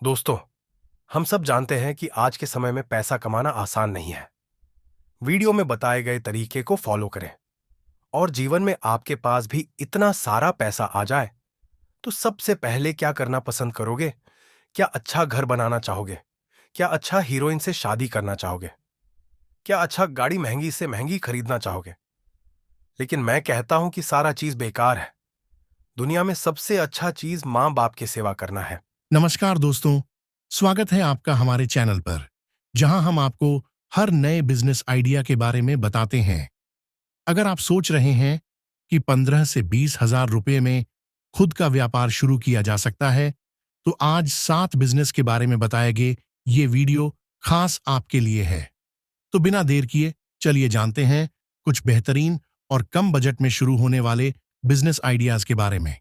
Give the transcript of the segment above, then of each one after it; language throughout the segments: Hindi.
दोस्तों, हम सब जानते हैं कि आज के समय में पैसा कमाना आसान नहीं है। वीडियो में बताए गए तरीके को फॉलो करें और जीवन में आपके पास भी इतना सारा पैसा आ जाए, तो सबसे पहले क्या करना पसंद करोगे? क्या अच्छा घर बनाना चाहोगे? क्या अच्छा हीरोइन से शादी करना चाहोगे? क्या अच्छा गाड़ी महंगी से महंगी खरीदना चाहोगे? लेकिन मैं कहता हूं कि सारा चीज बेकार है। दुनिया में सबसे अच्छा चीज मां बाप की सेवा करना है। नमस्कार दोस्तों, स्वागत है आपका हमारे चैनल पर, जहां हम आपको हर नए बिजनेस आइडिया के बारे में बताते हैं। अगर आप सोच रहे हैं कि 15 से 20 हजार रुपए में खुद का व्यापार शुरू किया जा सकता है, तो आज 7 बिजनेस के बारे में बताए गए ये वीडियो खास आपके लिए है। तो बिना देर किए चलिए जानते हैं कुछ बेहतरीन और कम बजट में शुरू होने वाले बिजनेस आइडियाज के बारे में।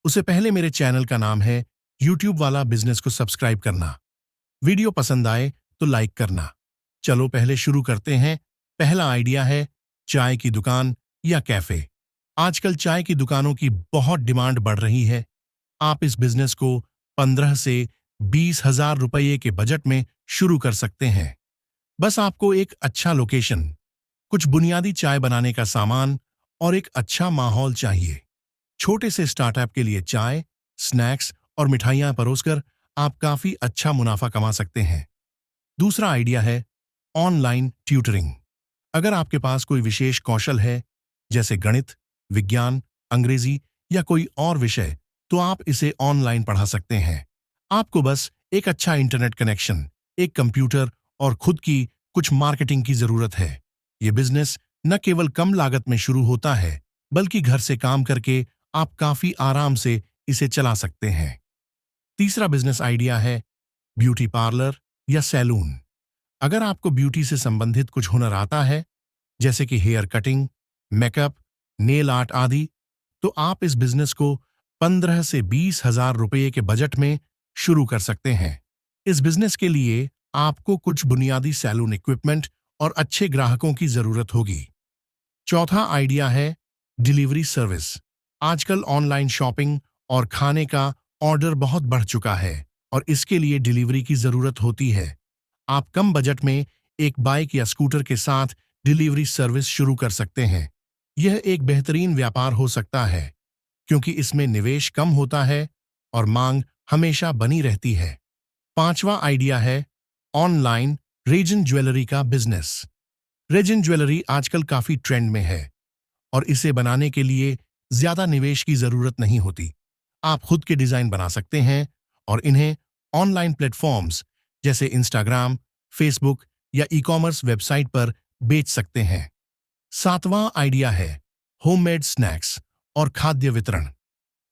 उससे पहले मेरे चैनल का नाम है यूट्यूब वाला बिजनेस को सब्सक्राइब करना। वीडियो पसंद आए तो लाइक करना। चलो पहले शुरू करते हैं। पहला आइडिया है चाय की दुकान या कैफे। आजकल चाय की दुकानों की बहुत डिमांड बढ़ रही है। आप इस बिजनेस को 15 से 20 हजार रुपये के बजट में शुरू कर सकते हैं। बस आपको एक अच्छा लोकेशन, कुछ बुनियादी चाय बनाने का सामान और एक अच्छा माहौल चाहिए। छोटे से स्टार्टअप के लिए चाय, स्नैक्स और मिठाइयां परोसकर आप काफी अच्छा मुनाफा कमा सकते हैं। दूसरा आइडिया है ऑनलाइन ट्यूटरिंग। अगर आपके पास कोई विशेष कौशल है, जैसे गणित, विज्ञान, अंग्रेजी या कोई और विषय, तो आप इसे ऑनलाइन पढ़ा सकते हैं। आपको बस एक अच्छा इंटरनेट कनेक्शन, एक कंप्यूटर और खुद की कुछ मार्केटिंग की जरूरत है। यह बिजनेस न केवल कम लागत में शुरू होता है, बल्कि घर से काम करके आप काफी आराम से इसे चला सकते हैं। तीसरा बिजनेस आइडिया है ब्यूटी पार्लर या सैलून। अगर आपको ब्यूटी से संबंधित कुछ हुनर आता है, जैसे कि hair cutting, makeup, nail art आदि, तो आप इस बिजनेस को 15 से 20 हजार रुपये के बजट में शुरू कर सकते हैं। इस बिजनेस के लिए आपको कुछ बुनियादी सैलून इक्विपमेंट और अच्छे ग्राहकों की जरूरत होगी। चौथा आइडिया है डिलीवरी सर्विस। आजकल ऑनलाइन शॉपिंग और खाने का ऑर्डर बहुत बढ़ चुका है और इसके लिए डिलीवरी की जरूरत होती है। आप कम बजट में एक बाइक या स्कूटर के साथ डिलीवरी सर्विस शुरू कर सकते हैं। यह एक बेहतरीन व्यापार हो सकता है, क्योंकि इसमें निवेश कम होता है और मांग हमेशा बनी रहती है। पांचवा आइडिया है ऑनलाइन रेजिन ज्वेलरी का बिजनेस। रेजिन ज्वेलरी आजकल काफी ट्रेंड में है और इसे बनाने के लिए ज्यादा निवेश की जरूरत नहीं होती। आप खुद के डिजाइन बना सकते हैं और इन्हें ऑनलाइन प्लेटफॉर्म्स जैसे इंस्टाग्राम, फेसबुक या ई कॉमर्स वेबसाइट पर बेच सकते हैं। सातवां आइडिया है होममेड स्नैक्स और खाद्य वितरण।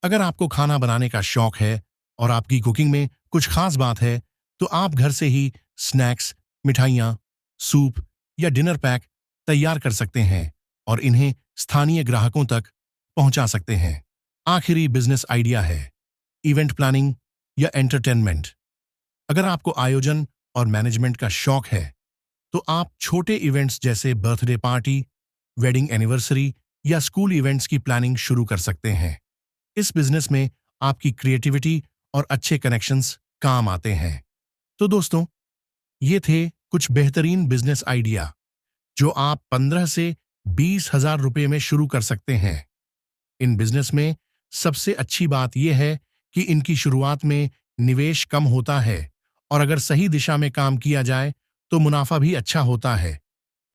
अगर आपको खाना बनाने का शौक है और आपकी कुकिंग में कुछ खास बात है, तो आप घर से ही स्नैक्स, मिठाइयाँ, सूप या डिनर पैक तैयार कर सकते हैं और इन्हें स्थानीय ग्राहकों तक पहुंचा सकते हैं। आखिरी बिजनेस आइडिया है इवेंट प्लानिंग या एंटरटेनमेंट। अगर आपको आयोजन और मैनेजमेंट का शौक है, तो आप छोटे इवेंट्स जैसे बर्थडे पार्टी, वेडिंग एनिवर्सरी या स्कूल इवेंट्स की प्लानिंग शुरू कर सकते हैं। इस बिजनेस में आपकी क्रिएटिविटी और अच्छे कनेक्शंस काम आते हैं। तो दोस्तों, ये थे कुछ बेहतरीन बिजनेस आइडिया जो आप 15 से 20 हजार रुपये में शुरू कर सकते हैं। इन बिजनेस में सबसे अच्छी बात यह है कि इनकी शुरुआत में निवेश कम होता है और अगर सही दिशा में काम किया जाए तो मुनाफा भी अच्छा होता है।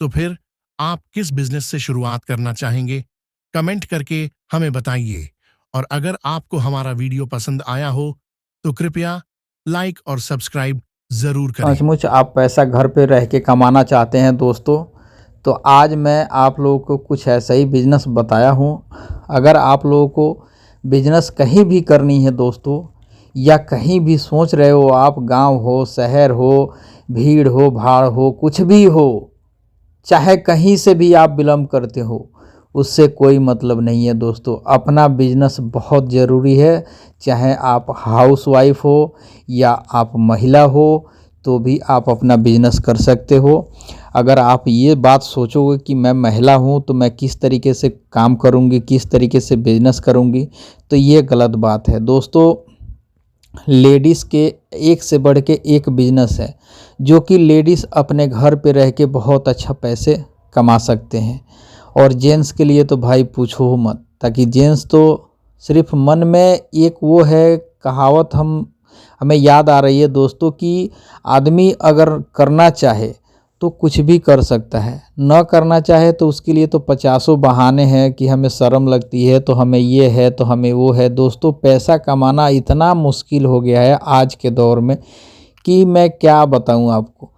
तो फिर आप किस बिजनेस से शुरुआत करना चाहेंगे? कमेंट करके हमें बताइए। और अगर आपको हमारा वीडियो पसंद आया हो तो कृपया लाइक और सब्सक्राइब जरूर करें। सचमुच आप पैसा घर पे रह के कमाना चाहते हैं दोस्तों, तो आज मैं आप लोगों को कुछ ऐसा ही बिजनेस बताया हूँ। अगर आप लोगों को बिजनेस कहीं भी करनी है दोस्तों, या कहीं भी सोच रहे हो आप, गांव हो, शहर हो, भीड़ हो, भाड़ हो, कुछ भी हो, चाहे कहीं से भी आप बिलोंग करते हो, उससे कोई मतलब नहीं है दोस्तों। अपना बिजनेस बहुत ज़रूरी है। चाहे आप हाउसवाइफ हो या आप महिला हो, तो भी आप अपना बिजनेस कर सकते हो। अगर आप ये बात सोचोगे कि मैं महिला हूँ तो मैं किस तरीके से काम करूँगी, किस तरीके से बिजनेस करूँगी, तो ये गलत बात है दोस्तों। लेडीज़ के एक से बढ़ के एक बिजनेस है, जो कि लेडीज़ अपने घर पे रह के बहुत अच्छा पैसे कमा सकते हैं। और जेंट्स के लिए तो भाई पूछो मत, ताकि जेंट्स तो सिर्फ मन में एक वो है कहावत हमें याद आ रही है दोस्तों, कि आदमी अगर करना चाहे तो कुछ भी कर सकता है, न करना चाहे तो उसके लिए तो पचासों बहाने हैं कि हमें शर्म लगती है, तो हमें ये है, तो हमें वो है। दोस्तों, पैसा कमाना इतना मुश्किल हो गया है आज के दौर में कि मैं क्या बताऊं आपको,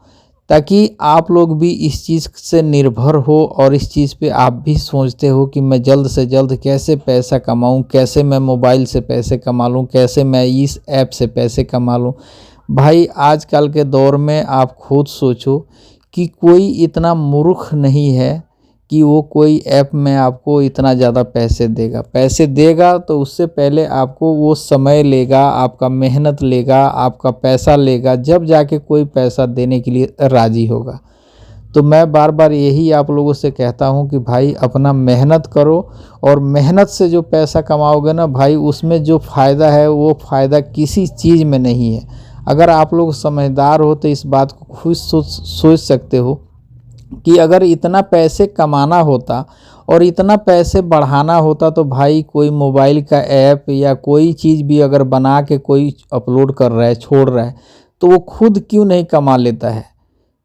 ताकि आप लोग भी इस चीज़ से निर्भर हो और इस चीज़ पे आप भी सोचते हो कि मैं जल्द से जल्द कैसे पैसा कमाऊं, कैसे मैं मोबाइल से पैसे कमा लूं, कैसे मैं इस ऐप से पैसे कमा लूं। भाई आजकल के दौर में आप खुद सोचो कि कोई इतना मूर्ख नहीं है कि वो कोई ऐप में आपको इतना ज़्यादा पैसे देगा तो उससे पहले आपको वो समय लेगा, आपका मेहनत लेगा, आपका पैसा लेगा, जब जाके कोई पैसा देने के लिए राज़ी होगा। तो मैं बार बार यही आप लोगों से कहता हूँ कि भाई अपना मेहनत करो, और मेहनत से जो पैसा कमाओगे ना भाई, उसमें जो फ़ायदा है वो फ़ायदा किसी चीज़ में नहीं है। अगर आप लोग समझदार हो तो इस बात को खुद सोच सकते हो कि अगर इतना पैसे कमाना होता और इतना पैसे बढ़ाना होता तो भाई कोई मोबाइल का ऐप या कोई चीज़ भी अगर बना के कोई अपलोड कर रहा है, छोड़ रहा है, तो वो खुद क्यों नहीं कमा लेता है,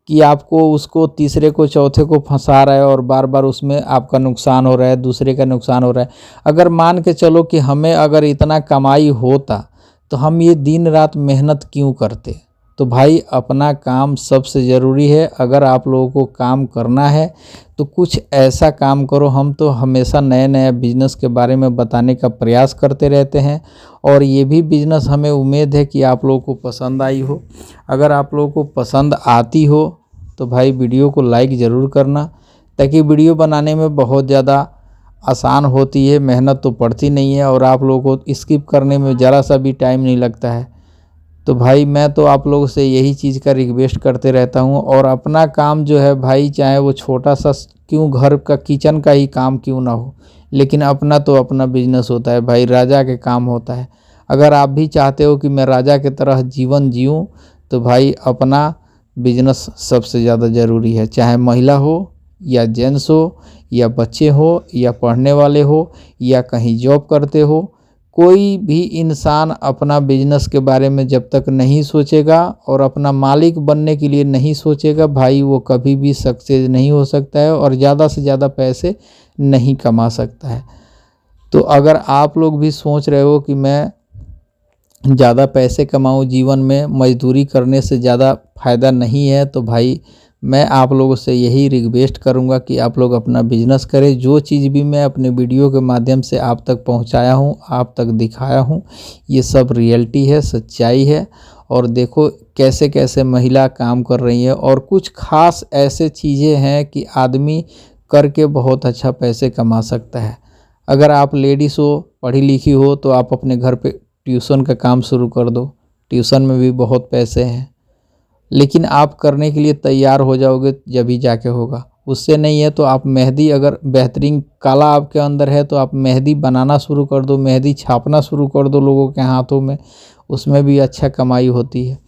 कि आपको उसको तीसरे को चौथे को फंसा रहा है और बार बार उसमें आपका नुकसान हो रहा है, दूसरे का नुकसान हो रहा है। अगर मान के चलो कि हमें अगर इतना कमाई होता तो हम ये दिन रात मेहनत क्यों करते। तो भाई अपना काम सबसे ज़रूरी है। अगर आप लोगों को काम करना है तो कुछ ऐसा काम करो। हम तो हमेशा नए नए बिजनेस के बारे में बताने का प्रयास करते रहते हैं, और ये भी बिजनेस हमें उम्मीद है कि आप लोगों को पसंद आई हो। अगर आप लोगों को पसंद आती हो तो भाई वीडियो को लाइक ज़रूर करना, ताकि वीडियो बनाने में बहुत ज़्यादा आसान होती है, मेहनत तो पड़ती नहीं है, और आप लोगों को स्किप करने में ज़रा सा भी टाइम नहीं लगता है। तो भाई मैं तो आप लोगों से यही चीज़ का रिक्वेस्ट करते रहता हूँ। और अपना काम जो है भाई, चाहे वो छोटा सा क्यों, घर का किचन का ही काम क्यों ना हो, लेकिन अपना तो अपना बिजनेस होता है भाई, राजा के काम होता है। अगर आप भी चाहते हो कि मैं राजा की तरह जीवन जीऊँ, तो भाई अपना बिजनेस सबसे ज़्यादा ज़रूरी है। चाहे महिला हो या जेंट्स हो या बच्चे हो या पढ़ने वाले हो या कहीं जॉब करते हो, कोई भी इंसान अपना बिजनेस के बारे में जब तक नहीं सोचेगा और अपना मालिक बनने के लिए नहीं सोचेगा, भाई वो कभी भी सक्सेस नहीं हो सकता है और ज़्यादा से ज़्यादा पैसे नहीं कमा सकता है। तो अगर आप लोग भी सोच रहे हो कि मैं ज़्यादा पैसे कमाऊँ जीवन में, मजदूरी करने से ज़्यादा फ़ायदा नहीं है, तो भाई मैं आप लोगों से यही रिक्वेस्ट करूंगा कि आप लोग अपना बिजनेस करें। जो चीज़ भी मैं अपने वीडियो के माध्यम से आप तक पहुंचाया हूं, आप तक दिखाया हूं, ये सब रियलिटी है, सच्चाई है। और देखो कैसे कैसे महिला काम कर रही है, और कुछ खास ऐसे चीज़ें हैं कि आदमी करके बहुत अच्छा पैसे कमा सकता है। अगर आप लेडीज़ हो, पढ़ी लिखी हो, तो आप अपने घर पे ट्यूशन का काम शुरू कर दो। ट्यूशन में भी बहुत पैसे हैं, लेकिन आप करने के लिए तैयार हो जाओगे जब ही जाके होगा। उससे नहीं है तो आप मेहंदी, अगर बेहतरीन कला आपके अंदर है तो आप मेहंदी बनाना शुरू कर दो, मेहंदी छापना शुरू कर दो लोगों के हाथों में, उसमें भी अच्छा कमाई होती है।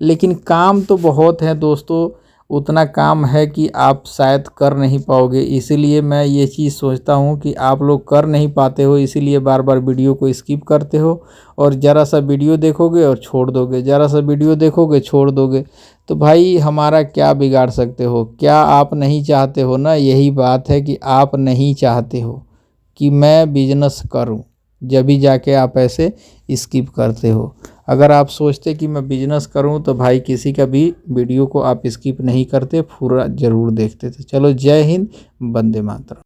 लेकिन काम तो बहुत है दोस्तों, उतना काम है कि आप शायद कर नहीं पाओगे। इसीलिए मैं ये चीज़ सोचता हूँ कि आप लोग कर नहीं पाते हो, इसीलिए बार बार वीडियो को स्किप करते हो, और ज़रा सा वीडियो देखोगे और छोड़ दोगे, ज़रा सा वीडियो देखोगे छोड़ दोगे। तो भाई हमारा क्या बिगाड़ सकते हो? क्या आप नहीं चाहते हो ना? यही बात है कि आप नहीं चाहते हो कि मैं बिजनेस करूं, जब भी जाके आप ऐसे स्किप करते हो। अगर आप सोचते कि मैं बिजनेस करूं तो भाई किसी का भी वीडियो को आप स्किप नहीं करते, पूरा ज़रूर देखते थे। चलो, जय हिंद, वंदे मातरम।